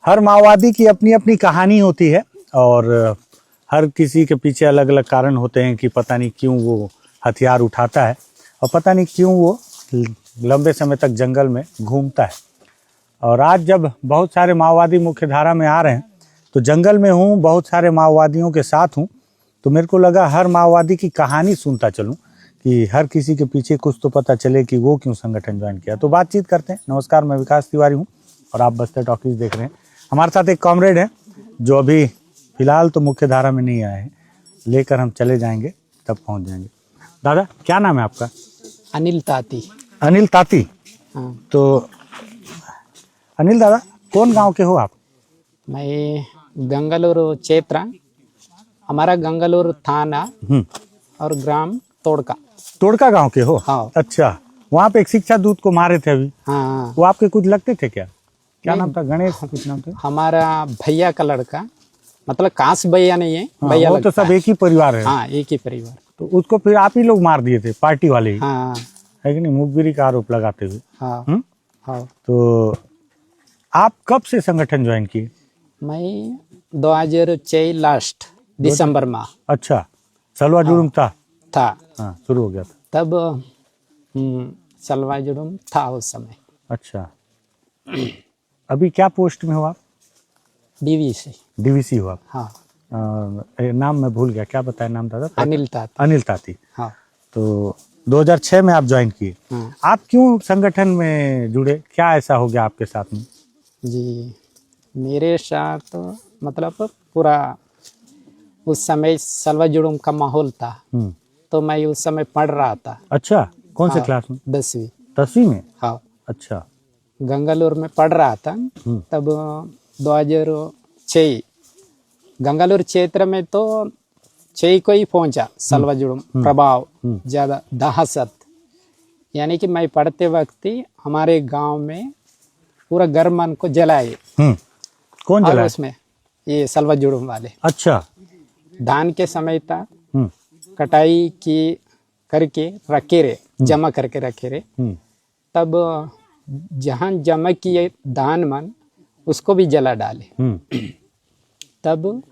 हर माओवादी की अपनी अपनी कहानी होती है और हर किसी के पीछे अलग अलग कारण होते हैं कि पता नहीं क्यों वो हथियार उठाता है और पता नहीं क्यों वो लंबे समय तक जंगल में घूमता है। और आज जब बहुत सारे माओवादी मुख्य धारा में आ रहे हैं तो जंगल में हूँ, बहुत सारे माओवादियों के साथ हूँ, तो मेरे को लगा हर माओवादी की कहानी सुनता चलूँ कि हर किसी के पीछे कुछ तो पता चले कि वो क्यों संगठन ज्वाइन किया। तो बातचीत करते हैं। नमस्कार, मैं विकास तिवारी हूँ और आप बस्तर टॉकीज देख रहे हैं। हमारे साथ एक कॉमरेड है जो अभी फिलहाल तो मुख्य धारा में नहीं आए हैं, लेकर हम चले जाएंगे तब पहुँच जाएंगे। दादा, क्या नाम है आपका? अनिल ताती। अनिल ताती। हाँ। तो अनिल दादा, कौन गांव के हो आप? मैं गंगलूर क्षेत्र, हमारा गंगलूर थाना और ग्राम तोड़का। तोड़का गांव के हो? हाँ। अच्छा, वहाँ पे एक शिक्षा दूत को मारे थे अभी। हाँ। वो आपके कुछ लगते थे क्या? क्या नाम था? गणेश कुछ नाम था? हमारा भैया का लड़का, मतलब काश भैया नहीं है, हाँ, भैया वो तो लगता सब एक ही परिवार है। हाँ, एक ही परिवार। तो उसको फिर आप ही लोग मार दिए थे, पार्टी वाले ही, हाँ है कि नहीं? मुखबिरी का आरोप लगाते हुए। हाँ हाँ। तो आप कब से संगठन ज्वाइन किए? मैं 2006 लास्ट दिसंबर में। अच्छा, सलवा जुर्म था? था शुरू हो गया था तब। सलवा जुर्म था उस समय। अच्छा, अभी क्या पोस्ट में हो आप? डीवीसी। डीवीसी हो आप? हाँ। नाम मैं भूल गया, क्या बताया नाम दादा? अनिल ताती। अनिल ताती। हाँ। तो 2006 में आप ज्वाइन किए। हाँ आप क्यों संगठन में जुड़े? क्या ऐसा हो गया आपके साथ में? जी, मेरे साथ मतलब पूरा उस समय सलवा जुड़ूम का माहौल था। तो मैं उस समय पढ़ रहा था। अच्छा, कौन से हाँ, क्लास में? 10वीं। 10वीं में? हाँ, अच्छा। गंगालूर में पढ़ रहा था। तब 2006 गंगालूर क्षेत्र में तो 6 को ही पहुंचा सलवा जुड़ूम प्रभाव ज्यादा दहशत। यानी कि मैं पढ़ते वक्त ही हमारे गांव में पूरा घर मन को जलाए। कौन और जलाए? उसमें ये सलवा जुड़ूम वाले। अच्छा। धान के समय था, कटाई की करके रखे रहे, जमा करके रखे रहे। तब जहाँ जमा किए धान मन, उसको भी जला डाले। तब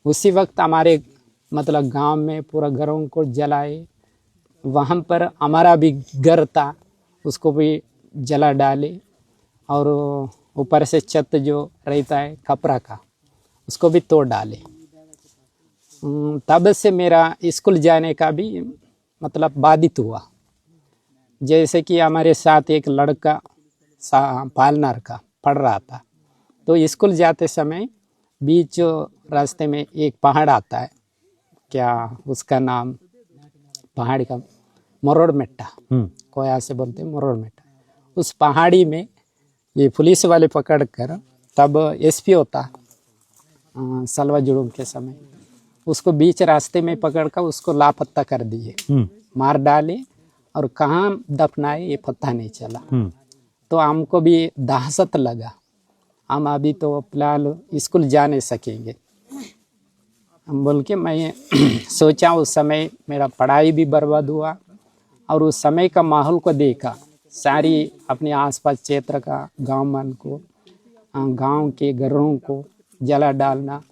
उसी वक्त हमारे मतलब गांव में पूरा घरों को जलाए। वहाँ पर हमारा भी घर था, उसको भी जला डाले। और ऊपर से छत जो रहता है खपरा का, उसको भी तोड़ डाले। तब से मेरा स्कूल जाने का भी मतलब बाधित हुआ। जैसे कि हमारे साथ एक लड़का पालनर का पढ़ रहा था, तो स्कूल जाते समय बीच रास्ते में एक पहाड़ आता है, क्या उसका नाम पहाड़ का? मरोड़ मेट्टा, कोया से बोलते हैं मरोड़ मेट्टा। उस पहाड़ी में ये पुलिस वाले पकड़ कर, तब एसपी होता सलवा जुड़ूम के समय, उसको बीच रास्ते में पकड़ कर उसको लापता कर दिए, मार डाले। और कहाँ दफनाए ये पता नहीं चला। तो हमको भी दहशत लगा, हम अभी तो फिलहाल स्कूल जा नहीं सकेंगे। हम बोल के मैं सोचा। उस समय मेरा पढ़ाई भी बर्बाद हुआ और उस समय का माहौल को देखा, सारी अपने आसपास क्षेत्र का गांव मन को, गांव के घरों को जला डालना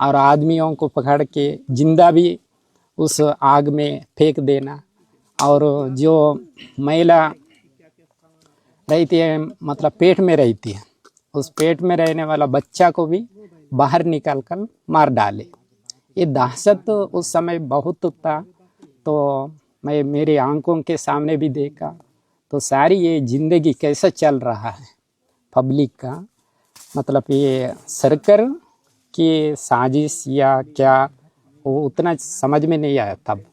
और आदमियों को पकड़ के जिंदा भी उस आग में फेंक देना। और जो महिला रहती है, मतलब पेट में रहती है, उस पेट में रहने वाला बच्चा को भी बाहर निकाल कर मार डाले। ये दहशत उस समय बहुत था। तो मैं मेरी आंखों के सामने भी देखा, तो सारी ये जिंदगी कैसे चल रहा है पब्लिक का, मतलब ये सरकार की साजिश या क्या, वो उतना समझ में नहीं आया तब।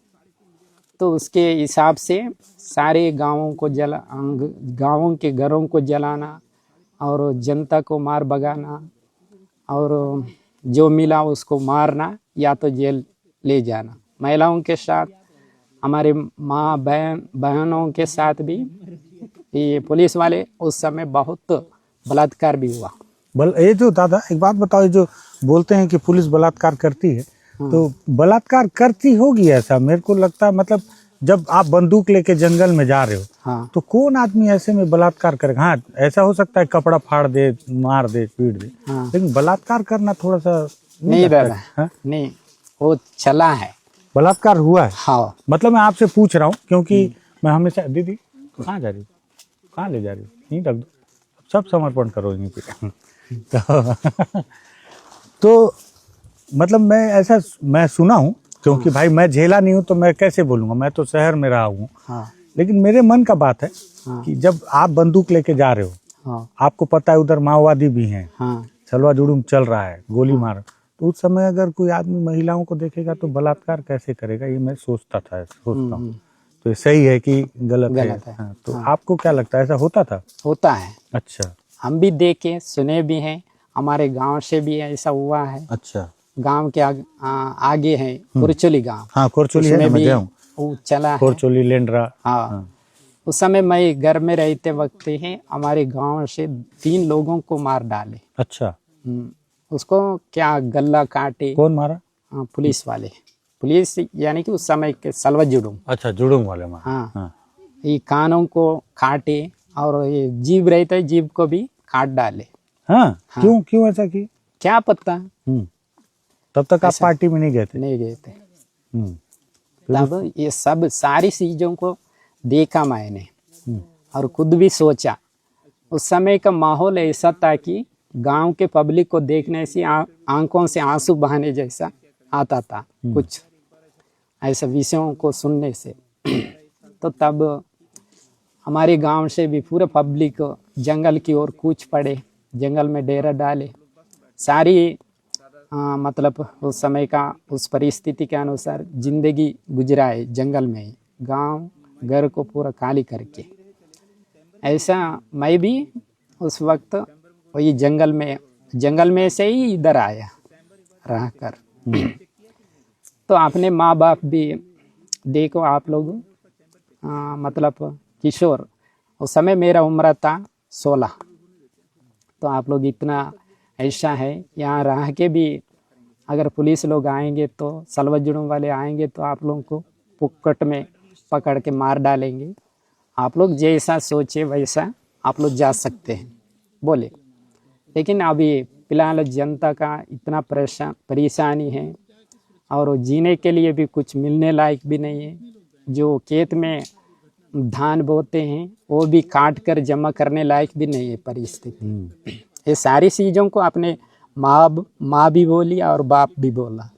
तो उसके हिसाब से सारे गांवों को गांवों के घरों को जलाना और जनता को मार भगाना और जो मिला उसको मारना या तो जेल ले जाना। महिलाओं के साथ, हमारे माँ बहनों के साथ भी ये पुलिस वाले उस समय बहुत बलात्कार भी हुआ। ये जो दादा एक बात बताओ, जो बोलते हैं कि पुलिस बलात्कार करती है, तो बलात्कार करती होगी ऐसा मेरे को लगता है। मतलब जब आप बंदूक लेके जंगल में जा रहे हो हाँ तो कौन आदमी ऐसे में बलात्कार करेगा? हाँ, ऐसा हो सकता है कपड़ा फाड़ दे, मार दे, पीट दे, हाँ लेकिन बलात्कार करना थोड़ा सा नहीं लगता दादा, है, हाँ? नहीं, वो चला है। बलात्कार हुआ है। हाँ मतलब मैं आपसे पूछ रहा हूँ क्योंकि मैं हमेशा, दीदी कहाँ जा रही हो, कहाँ ले जा रही हो, यहीं रख दो, सब समर्पण करो यहीं पे। तो मतलब मैं सुना हूँ, क्योंकि भाई मैं झेला नहीं हूँ तो मैं कैसे बोलूँगा, मैं तो शहर में रहा हूँ, हाँ लेकिन मेरे मन का बात है हाँ कि जब आप बंदूक लेके जा रहे हो, हाँ आपको पता है उधर माओवादी भी हैं, हाँ छलवा जुड़ूम चल रहा है, गोली मार, तो उस समय अगर कोई आदमी महिलाओं को देखेगा तो बलात्कार कैसे करेगा, ये मैं सोचता हूँ। तो ये सही है कि गलत गलत है? है। हाँ, तो हाँ। आपको क्या लगता है, ऐसा होता था? होता है, अच्छा हम भी देखे सुने भी हैं, हमारे गांव से भी ऐसा हुआ है। अच्छा। गांव के आगे है कुरचोली गांव, हाँ, कोरचोली है ना, उसमें मैं भी गया हूँ, वो चला है। कोरचोली, लेंडरा। हाँ, हाँ। उस समय मैं घर में रहते वक्त ही हमारे गांव से 3 लोगों को मार डाले। अच्छा, उसको क्या गला काटे। कौन मारा? हाँ, पुलिस वाले, पुलिस यानी कि उस समय के सलवा जुड़ूम। अच्छा, जुड़ूम वाले मारा। हाँ, हाँ। ये कानों को काटे और ये जीभ रहता है, जीभ को भी काट डाले। हाँ, हाँ। क्यों क्यों ऐसा की? क्या पता, तब तक आप ऐसा पार्टी में नहीं गए थे? नहीं गए थे। हम्म, तब ये सब सारी चीजों को देखा मैंने और खुद भी सोचा। उस समय का माहौल ऐसा था कि गांव के पब्लिक को देखने से आंखों से आंसू बहाने जैसा आता था, कुछ ऐसा विषयों को सुनने से। तो तब हमारे गांव से भी पूरा पब्लिक जंगल की ओर कूच पड़े, जंगल में डेरा डाले। सारी मतलब उस समय का उस परिस्थिति के अनुसार जिंदगी गुजराए जंगल में ही, गांव घर को पूरा खाली करके। ऐसा मैं भी उस वक्त वही जंगल में से ही इधर आया रह कर। तो अपने माँ बाप भी देखो आप लोग, मतलब किशोर, उस समय मेरा उम्र था 16। तो आप लोग इतना ऐसा है, यहाँ रह के भी अगर पुलिस लोग आएंगे तो सलवा जुड़ूम वाले आएंगे तो आप लोगों को पुक्कट में पकड़ के मार डालेंगे। आप लोग जैसा सोचे वैसा आप लोग जा सकते हैं बोले। लेकिन अभी फिलहाल जनता का इतना परेशानी है और जीने के लिए भी कुछ मिलने लायक भी नहीं है। जो खेत में धान बोते हैं वो भी काट कर जमा करने लायक भी नहीं है परिस्थिति। ये सारी चीज़ों को अपने माँ भी बोली और बाप भी बोला।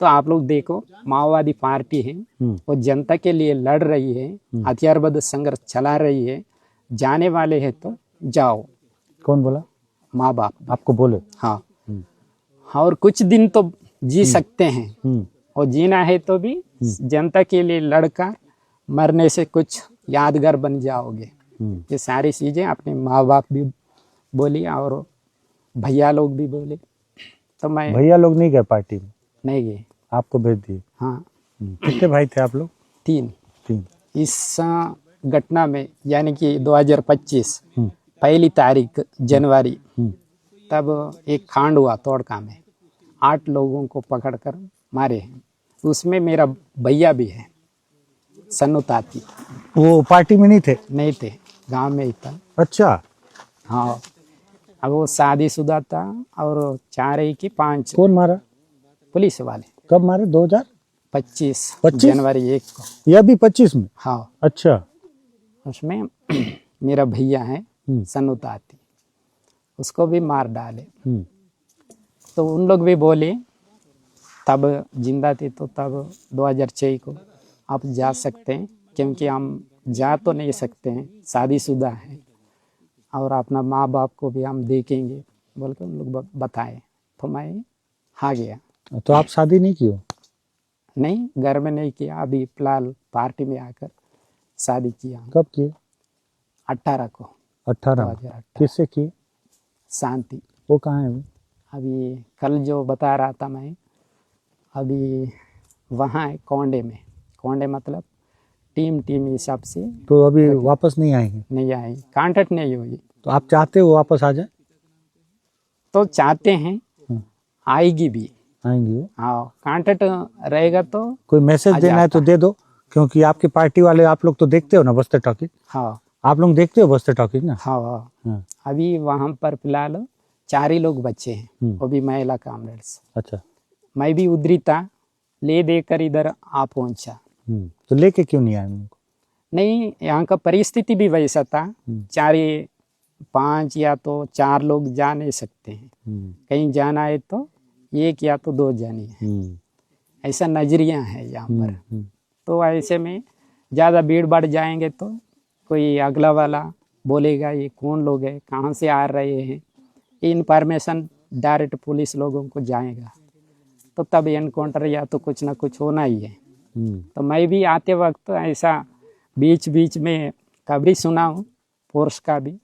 तो आप लोग देखो, माओवादी पार्टी है, वो जनता के लिए लड़ रही है, हथियारबंद संघर्ष चला रही है। जाने वाले हैं तो जाओ। कौन बोला? माँ बाप आपको बोले? हाँ, और कुछ दिन तो जी सकते हैं, और जीना है तो भी जनता के लिए लड़कर मरने से कुछ यादगार बन जाओगे। ये सारी चीजें अपने माँ बाप भी बोली और भैया लोग भी बोले। तो मैं भैया लोग नहीं गए पार्टी में? नहीं गए। आपको भेज दिए? हाँ, कितने भाई थे आप लोग? 3। इस घटना में यानी कि 2025 पहली तारीख जनवरी, तब एक कांड हुआ तोड़का में, 8 लोगों को पकड़कर मारे हैं। उसमें मेरा भैया भी है, सन्नू ताती। वो पार्टी में नहीं थे? नहीं थे, गांव में ही था। अच्छा। हाँ, अब वो शादीशुदा था और 4 ही की 5 कौन मारा? पुलिस वाले। कब मारे? 2025 जनवरी 1 को। यह भी 25 में? हाँ, अच्छा। उसमें मेरा भैया है सन्नू ताती, उसको भी मार डाले। तो उन लोग भी बोले, तब जिंदा थे तो तब 2006 को आप जा सकते हैं, क्योंकि हम जा तो नहीं सकते हैं, शादीशुदा है और अपना माँ बाप को भी हम देखेंगे बोल के उन लोग बताए। तो मैं आ गया। तो आप शादी नहीं की हो? नहीं, घर में नहीं किया, अभी फिलहाल पार्टी में आकर शादी किया। कब किए? 18 को। 18? किससे की? शांति। वो कहाँ है अभी? अभी कल जो बता रहा था मैं, अभी वहाँ है कोंडे में। कोंडे मतलब टीम हिसाब से। तो अभी वापस नहीं आएंगे? नहीं आई, कांटेक्ट नहीं हुई। तो आप चाहते हो वापस आ जाए? तो चाहते हैं, आएगी भी। आएंगे? हाँ, कांटेक्ट रहेगा तो कोई मैसेज देना है तो दे दो क्योंकि आपकी पार्टी वाले आप लोग तो देखते हो ना बस्तर टॉकीज, हाँ आप लोग देखते हो बस्तर टॉकीज ना? हाँ। हाँ। अभी वहाँ पर फिलहाल 4 ही लोग बचे हैं, वो भी महिला कामरेड्स। अच्छा। मैं भी उधरी था, ले देकर इधर आ पहुंचा। तो लेके क्यों नहीं आए उनको? नहीं, यहाँ का परिस्थिति भी वैसा था, 4 5 या तो 4 लोग जा नहीं सकते हैं, कहीं जाना है तो 1 या तो 2 जानी है, ऐसा नजरिया है यहाँ पर। तो ऐसे में ज़्यादा भीड़ बढ़ जाएंगे तो कोई अगला वाला बोलेगा ये कौन लोग हैं, कहाँ से आ रहे हैं, ये इन्फॉर्मेशन डायरेक्ट पुलिस लोगों को जाएगा, तो तब एनकाउंटर या तो कुछ ना कुछ होना ही है। तो मैं भी आते वक्त ऐसा बीच बीच में खबरी सुना हूँ फोर्स का भी,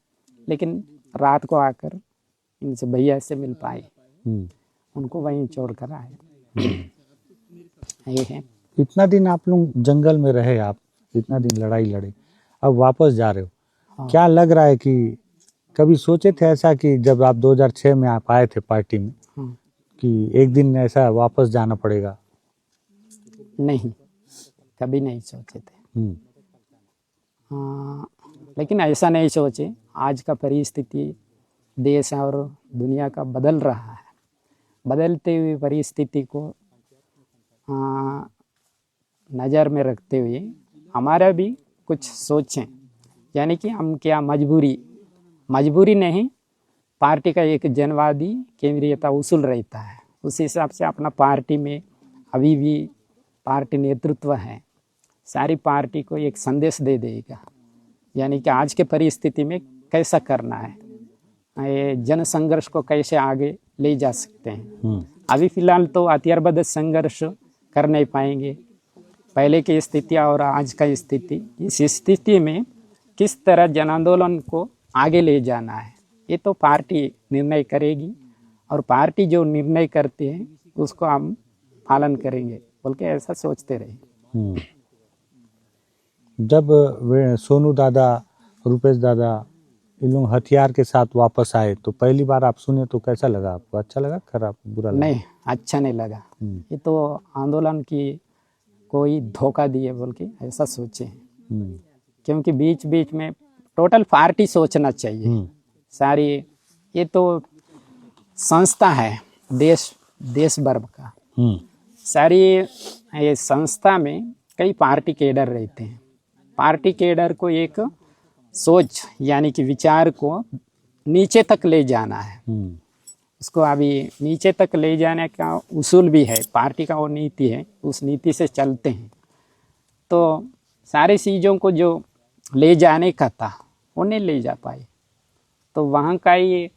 लेकिन रात को आकर इनसे भैया से मिल पाए, उनको वहीं छोड़ कर आए। ये है। इतना दिन आप लोग जंगल में रहे, आप इतना दिन लड़ाई लड़े, अब वापस जा रहे हो। हाँ। क्या लग रहा है कि कभी सोचे थे ऐसा कि जब आप 2006 में आप आए थे पार्टी में कि एक दिन ऐसा वापस जाना पड़ेगा? नहीं, कभी नहीं सोचे थे। हाँ, लेकिन ऐसा नहीं सोचे, आज का परिस्थिति देश और दुनिया का बदल रहा है, बदलते हुए परिस्थिति को नज़र में रखते हुए हमारा भी कुछ सोचें, यानी कि हम क्या मजबूरी नहीं, पार्टी का एक जनवादी केंद्रीयता उसूल रहता है, उस हिसाब से अपना पार्टी में अभी भी पार्टी नेतृत्व है, सारी पार्टी को एक संदेश दे देगा, यानी कि आज के परिस्थिति में कैसा करना है, ये जन संघर्ष को कैसे आगे ले जा सकते हैं। अभी फिलहाल तो हथियारबद्ध संघर्ष कर नहीं पाएंगे, पहले की स्थिति और आज का स्थिति, इस स्थिति में किस तरह जन आंदोलन को आगे ले जाना है ये तो पार्टी निर्णय करेगी, और पार्टी जो निर्णय करती है उसको हम पालन करेंगे बोल के ऐसा सोचते रहे। जब वे सोनू दादा, रुपेश दादा इन लोग हथियार के साथ वापस आए तो पहली बार आप सुने तो कैसा लगा आपको? अच्छा लगा, खराब, बुरा लगा? नहीं, अच्छा नहीं लगा। ये तो आंदोलन की कोई धोखा दिए बोल के ऐसा सोचे, क्योंकि बीच बीच में टोटल पार्टी सोचना चाहिए सारी, ये तो संस्था है देश भर का, सारी ये संस्था में कई पार्टी कैडर रहते हैं, पार्टी कैडर को एक सोच यानी कि विचार को नीचे तक ले जाना है, उसको अभी नीचे तक ले जाने का उसूल भी है, पार्टी का वो नीति है, उस नीति से चलते हैं। तो सारी चीज़ों को जो ले जाने का था वो नहीं ले जा पाए, तो वहाँ का ही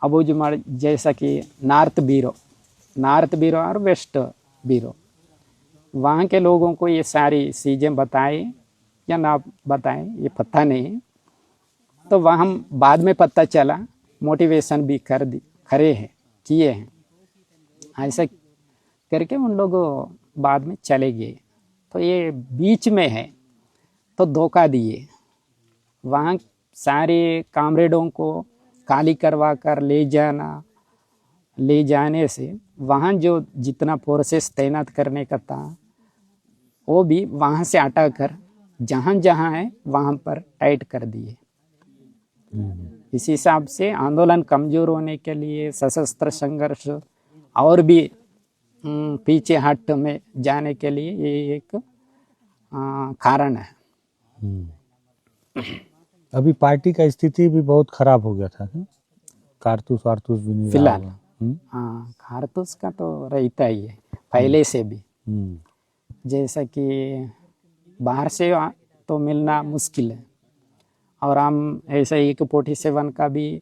अबूझमाड़ जैसा कि नॉर्थ ब्यूरो और वेस्ट ब्यूरो, वहाँ के लोगों को ये सारी चीज़ें बताए या ना बताएं ये पता नहीं, तो वह हम बाद में पता चला, मोटिवेशन भी किए हैं, ऐसा करके उन लोग बाद में चले गए। तो ये बीच में है तो धोखा दिए, वहाँ सारे कामरेडों को खाली करवा कर ले जाने से वहाँ जो जितना फोर्सेस तैनात करने का था वो भी वहाँ से हटा कर जहाँ जहाँ है वहाँ पर टाइट कर दिए। इस हिसाब से आंदोलन कमजोर होने के लिए सशस्त्र संघर्ष और भी पीछे हट में जाने के लिए ये एक कारण है। अभी पार्टी का स्थिति भी बहुत खराब हो गया था, कारतूस वारतूस भी नहीं फिलहाल रहा होगा। हाँ, कारतूस का तो रहता ही है पहले से भी, जैसा कि बाहर से तो मिलना मुश्किल है, और हम ऐसा 147 का भी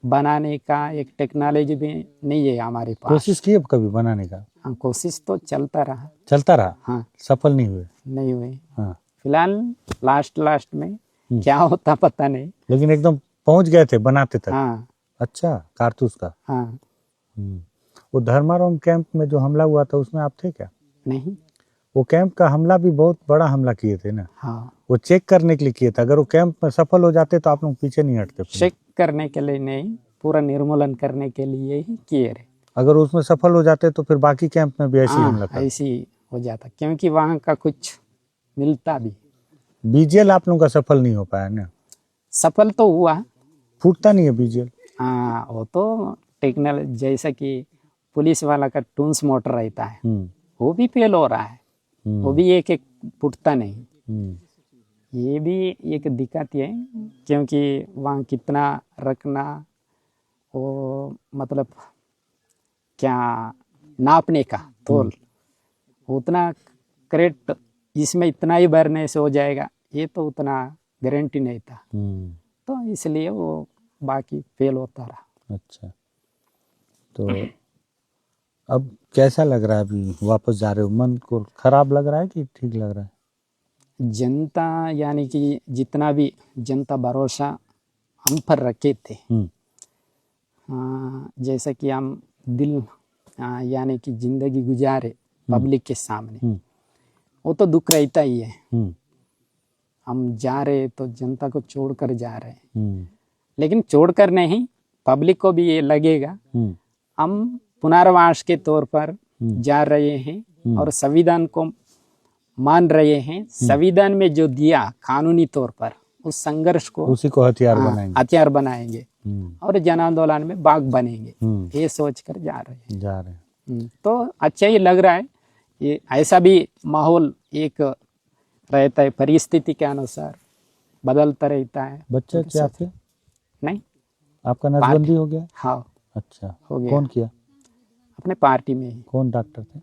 बनाने का एक टेक्नोलॉजी भी नहीं है हमारे पास। कोशिश की अब कभी बनाने का? हाँ, कोशिश तो चलता रहा। हाँ, सफल नहीं हुए। हाँ, फिलहाल लास्ट में क्या होता पता नहीं, लेकिन एकदम पहुंच गए थे बनाते तक। हाँ। अच्छा, कारतूस का। हाँ। वो धर्माराम कैंप में जो हमला हुआ था उसमें आप थे क्या? नहीं। वो कैंप का हमला भी बहुत बड़ा हमला किए थे ना? हाँ, वो चेक करने के लिए किए थे, अगर वो कैंप में सफल हो जाते तो आप लोग पीछे नहीं हटते? चेक करने के लिए नहीं, पूरा निर्मूलन करने के लिए ही किए रहे। अगर उसमें सफल हो जाते तो फिर बाकी कैंप में भी ऐसी हमला ऐसी हो जाता, क्योंकि वहाँ का कुछ मिलता भी। बीजेल आप लोगों का सफल नहीं हो पाया ना? सफल तो हुआ। फूटता नहीं है बीजेल? हाँ, वो तो टेक्नोलॉजी, जैसा कि पुलिस वाला का टूंस मोटर रहता है, वो भी फेल हो रहा है, वो भी एक एक फुटता नहीं। ये भी एक दिक्कत है, क्योंकि वहाँ कितना रखना, वो मतलब क्या नापने का तोल, उतना करेक्ट इसमें इतना ही भरने से हो जाएगा, ये तो उतना गारंटी नहीं था। तो इसलिए वो बाकी फेल होता रहा। अच्छा, तो अब कैसा लग रहा है? अभी वापस जा रहे हो, मन को खराब लग रहा है कि ठीक लग रहा है? जनता यानी कि जितना भी जनता भरोसा हम पर रखे थे, जैसा कि हम दिल यानी कि जिंदगी गुजारे पब्लिक के सामने, वो तो दुख रहता ही है। हम जा रहे तो जनता को छोड़कर जा रहे हैं, लेकिन छोड़कर नहीं, पब्लिक को भी ये लगेगा हम पुनर्वास के तौर पर जा रहे हैं और संविधान को मान रहे हैं। संविधान में जो दिया कानूनी तौर पर, उस संघर्ष को, उसी को हथियार बनाएंगे। हथियार बनाएंगे और जन आंदोलन में भाग बनेंगे, ये सोचकर जा रहे हैं। तो अच्छा ही लग रहा है। ये ऐसा भी माहौल एक रहता है, परिस्थिति के अनुसार बदलता रहता है। बच्चे क्या थे? नहीं, आपका नसबंदी हो गया? हाँ, अच्छा, हो गया। कौन किया? अपने पार्टी में ही। कौन डॉक्टर थे?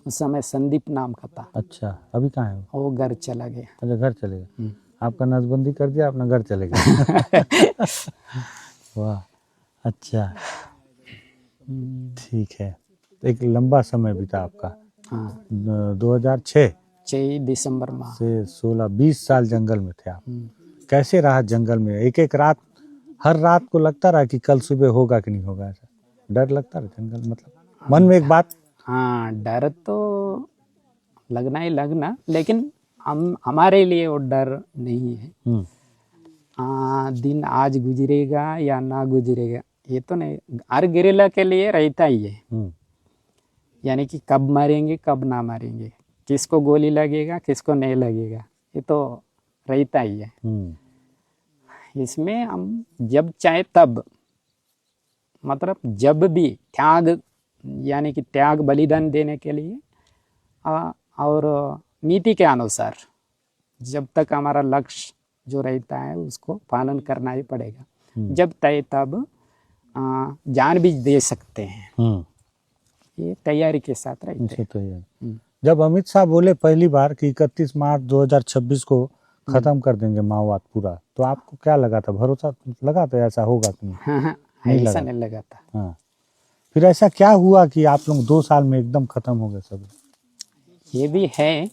उस समय संदीप नाम का था। अच्छा, अभी कहाँ है वो? वो घर चला गया। अच्छा, घर चले गए। आपका नसबंदी कर दिया, अपना घर चले गए। वाह, अच्छा, ठीक है। एक लंबा समय बीता आपका। हाँ, 2006 दिसंबर माह से 16-20 साल जंगल में थे आप। कैसे रहा जंगल में? एक एक रात, हर रात को लगता रहा कि कल सुबह होगा कि नहीं होगा? ऐसा डर लगता रहा जंगल, मतलब मन में एक बात? हाँ, डर तो लगना ही लगना, लेकिन हमारे लिए वो डर नहीं है। दिन आज गुजरेगा या ना गुजरेगा ये तो नहीं, हर गिरिला के लिए रहता ही है। यानी कि कब मारेंगे कब ना मारेंगे, किसको गोली लगेगा किसको नहीं लगेगा, ये तो रहता ही है। इसमें हम जब चाहे तब, मतलब जब भी त्याग, यानी कि त्याग बलिदान देने के लिए और नीति के अनुसार जब तक हमारा लक्ष्य जो रहता है उसको पालन करना ही पड़ेगा। जब तय तब जान भी दे सकते हैं, ये तैयारी के साथ रहते हैं। जब अमित शाह बोले पहली बार कि 31 मार्च 2026 को खत्म कर देंगे माओवाद पूरा, तो आपको क्या लगा था? भरोसा लगा था ऐसा होगा कि नहीं? हाँ, ऐसा नहीं लगा था। हाँ, फिर ऐसा क्या हुआ कि आप लोग 2 साल में एकदम खत्म हो गए सब? ये भी है,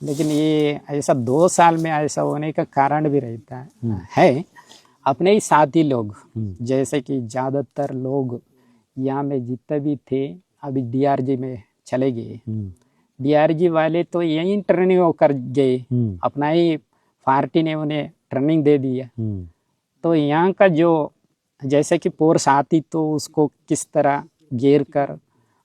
लेकिन ये ऐसा 2 साल में ऐसा होने का कारण भी रहता है। अपने ही साथी लोग, जैसे कि ज्यादातर लोग यहाँ में जितने भी थे अभी डीआरजी में चले गए। डीआरजी वाले तो यहीं ट्रेनिंग होकर गए, अपना ही पार्टी ने उन्हें ट्रेनिंग दे दिया। तो यहाँ का जो जैसे कि पोर साथी, तो उसको किस तरह घेर कर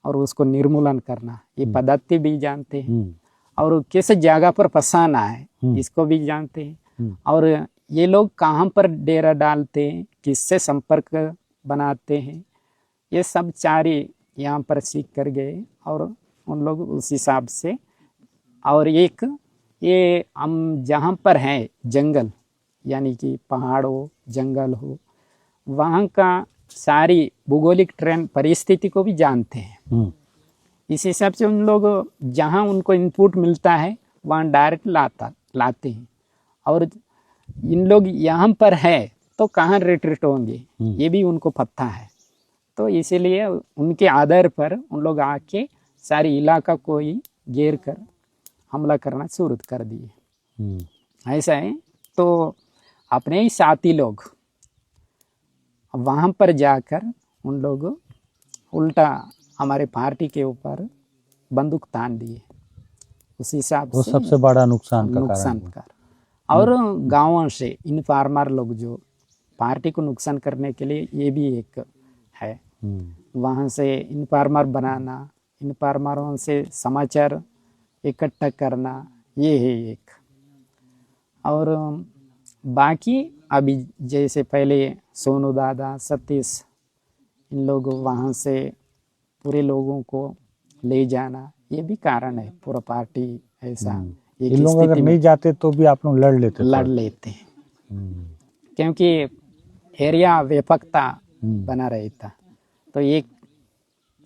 और उसको निर्मूलन करना, ये पद्धति भी जानते हैं, और किस जगह पर फंसाना है इसको भी जानते हैं, और ये लोग कहाँ पर डेरा डालते हैं, किससे संपर्क बनाते हैं, ये सब चारे यहाँ पर सीख कर गए। और उन लोग उस हिसाब से, और एक ये हम जहाँ पर हैं जंगल, यानी कि पहाड़ हो जंगल हो, वहाँ का सारी भूगोलिक ट्रेंड परिस्थिति को भी जानते हैं। इस हिसाब से उन लोग जहाँ उनको इनपुट मिलता है वहाँ डायरेक्ट लाते हैं, और इन लोग यहाँ पर है तो कहाँ रिट्रीट होंगे ये भी उनको पता है। तो इसीलिए उनके आधार पर उन लोग आके सारी इलाका को ही घेर कर हमला करना शुरू कर दिए। ऐसा है, तो अपने ही साथी लोग वहाँ पर जाकर उन लोग उल्टा हमारे पार्टी के ऊपर बंदूक तान दिए। उस हिसाब से सबसे बड़ा नुकसान कर, और गांवों से इन फार्मर लोग जो पार्टी को नुकसान करने के लिए, ये भी एक है, वहाँ से इन फार्मर बनाना, इन फार्मरों से समाचार इकट्ठा करना, ये है एक। और बाकी अभी जैसे पहले सोनू दादा, सतीश, इन लोग वहाँ से पूरे लोगों को ले जाना, ये भी कारण है। पूरा पार्टी ऐसा एक इन लोग अगर स्थिति में नहीं जाते तो भी आप लोग लड़ लेते लड़ थे। लेते हैं, क्योंकि एरिया व्यापकता बना रहता, तो एक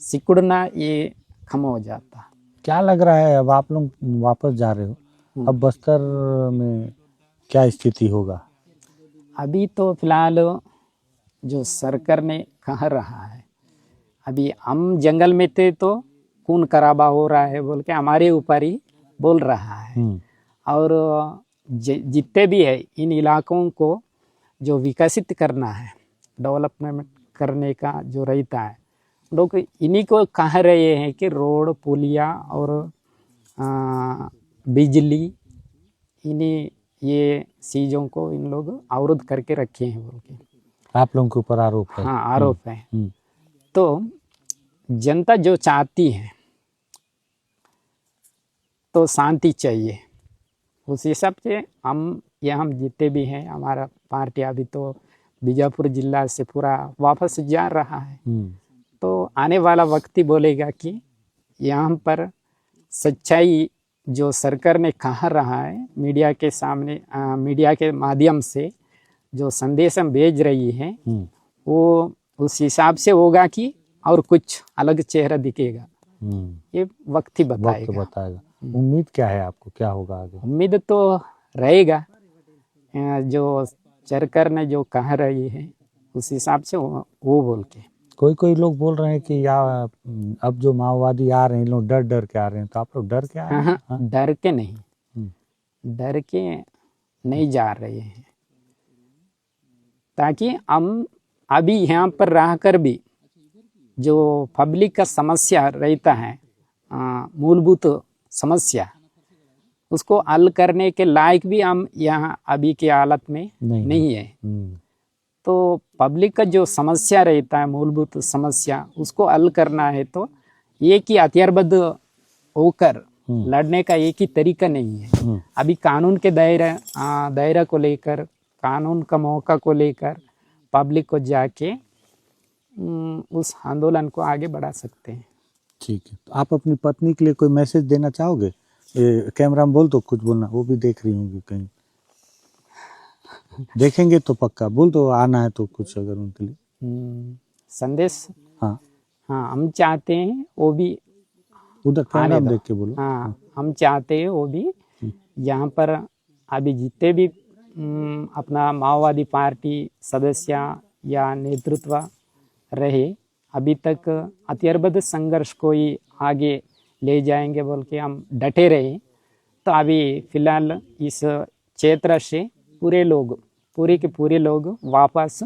सिकुड़ना ये कम हो जाता। क्या लग रहा है अब आप लोग वापस जा रहे हो, अब बस्तर में क्या स्थिति होगा? अभी तो फिलहाल जो सरकार ने कह रहा है, अभी हम जंगल में थे तो खून खराबा हो रहा है बोल के हमारे ऊपर ही बोल रहा है। और जितने भी है इन इलाकों को जो विकसित करना है, डेवलपमेंट करने का जो रहता है, लोग इन्हीं को कह रहे हैं कि रोड, पुलिया और बिजली, इन्हीं ये चीज़ों को इन लोग अवरुद्ध करके रखे हैं बोल के आप लोगों के ऊपर आरोप है। हाँ, आरोप है। तो जनता जो चाहती है तो शांति चाहिए, उस हिसाब से हम जितने भी हैं, हमारा पार्टी अभी तो बीजापुर जिला से पूरा वापस जा रहा है। तो आने वाला वक्त ही बोलेगा कि यहाँ पर सच्चाई जो सरकार ने कह रहा है, मीडिया के सामने, मीडिया के माध्यम से जो संदेश हम भेज रही है, वो उस हिसाब से होगा कि और कुछ अलग चेहरा दिखेगा। ये वक्त ही बताएगा। उम्मीद क्या है आपको, क्या होगा आगे? उम्मीद तो रहेगा, जो सरकार ने जो कह रही है उस हिसाब से वो बोल के। कोई लोग बोल रहे हैं कि या अब जो माओवादी आ रहे हैं, लोग डर के आ रहे हैं, तो आप लोग डर के आ रहे हैं? हाँ, डर के नहीं, डर के नहीं जा रहे हैं, ताकि हम अभी यहाँ पर रहकर भी जो पब्लिक का समस्या रहता है, मूलभूत समस्या, उसको हल करने के लायक भी हम यहाँ अभी की हालत में नहीं है। तो पब्लिक का जो समस्या रहता है, मूलभूत समस्या, उसको हल करना है तो एक ही हथियारबद्ध होकर लड़ने का एक ही तरीका नहीं है। अभी कानून के दायरा को लेकर, कानून का मौका को लेकर पब्लिक को जाके उस आंदोलन को आगे बढ़ा सकते हैं। ठीक है, तो आप अपनी पत्नी के लिए कोई मैसेज देना चाहोगे? कैमरा में बोल दो, कुछ बोलना, वो भी देख रही होंगी, कहीं देखेंगे तो पक्का बोल दो, आना है तो कुछ अगर उनके लिए संदेश। हाँ, हम चाहते हैं वो भी उधर कैमरा में देख के बोलो। हाँ, हम चाहते हैं वो भी यहाँ पर अभी जितने भी अपना माओवादी पार्टी सदस्य या नेतृत्व रहे, अभी तक हथियारबद्ध संघर्ष को ही आगे ले जाएंगे बोल के हम डटे रहे। तो अभी फिलहाल इस क्षेत्र से पूरे के पूरे लोग वापस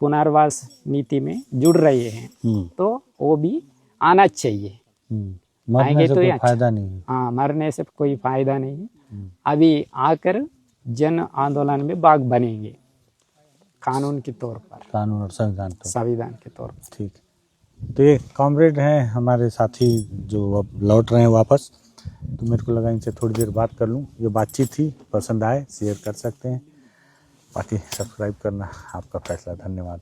पुनर्वास नीति में जुड़ रहे हैं, तो वो भी आना चाहिए। मरने से कोई फायदा नहीं है। हाँ, मरने से कोई फायदा नहीं है। अभी आकर जन आंदोलन में भाग बनेंगे, कानून के तौर पर, कानून और संविधान के तौर पर। ठीक, तो ये कॉमरेड हैं हमारे साथी जो अब लौट रहे हैं वापस, तो मेरे को लगा इनसे थोड़ी देर बात कर लूँ। ये बातचीत थी, पसंद आए शेयर कर सकते हैं, बाकी सब्सक्राइब करना आपका फैसला। धन्यवाद।